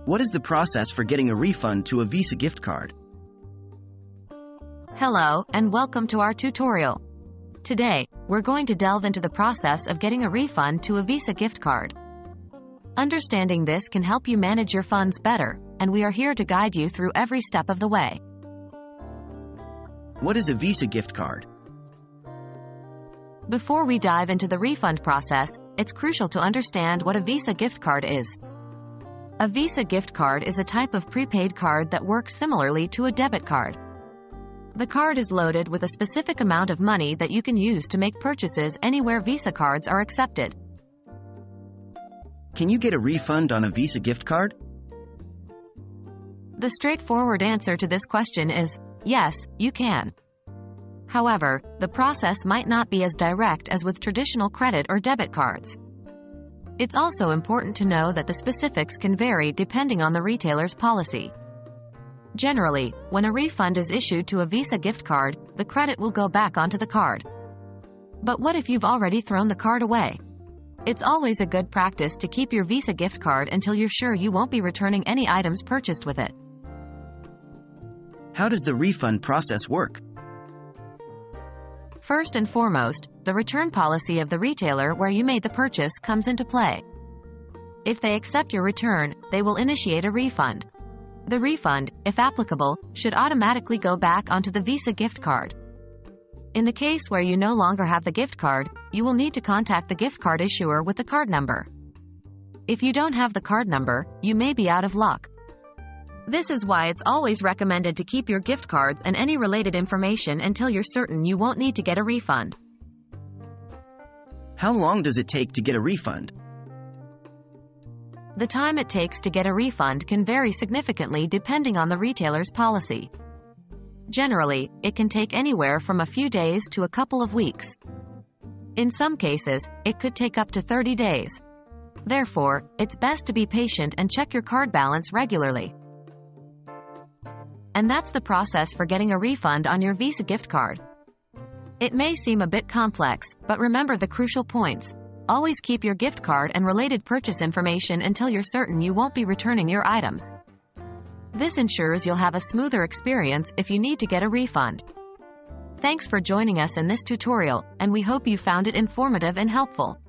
What is the process for getting a refund to a Visa gift card? Hello, and welcome to our tutorial. Today, we're going to delve into the process of getting a refund to a Visa gift card. Understanding this can help you manage your funds better, and we are here to guide you through every step of the way. What is a Visa gift card? Before we dive into the refund process, it's crucial to understand what a Visa gift card is. A Visa gift card is a type of prepaid card that works similarly to a debit card. The card is loaded with a specific amount of money that you can use to make purchases anywhere Visa cards are accepted. Can you get a refund on a Visa gift card? The straightforward answer to this question is, yes, you can. However, the process might not be as direct as with traditional credit or debit cards. It's also important to know that the specifics can vary depending on the retailer's policy. Generally, when a refund is issued to a Visa gift card, the credit will go back onto the card. But what if you've already thrown the card away? It's always a good practice to keep your Visa gift card until you're sure you won't be returning any items purchased with it. How does the refund process work? First and foremost, the return policy of the retailer where you made the purchase comes into play. If they accept your return, they will initiate a refund. The refund, if applicable, should automatically go back onto the Visa gift card. In the case where you no longer have the gift card, you will need to contact the gift card issuer with the card number. If you don't have the card number, you may be out of luck. This is why it's always recommended to keep your gift cards and any related information until you're certain you won't need to get a refund. How long does it take to get a refund? The time it takes to get a refund can vary significantly depending on the retailer's policy. Generally, it can take anywhere from a few days to a couple of weeks. In some cases, it could take up to 30 days. Therefore, it's best to be patient and check your card balance regularly. And that's the process for getting a refund on your Visa gift card. It may seem a bit complex, but remember the crucial points. Always keep your gift card and related purchase information until you're certain you won't be returning your items. This ensures you'll have a smoother experience if you need to get a refund. Thanks for joining us in this tutorial, and we hope you found it informative and helpful.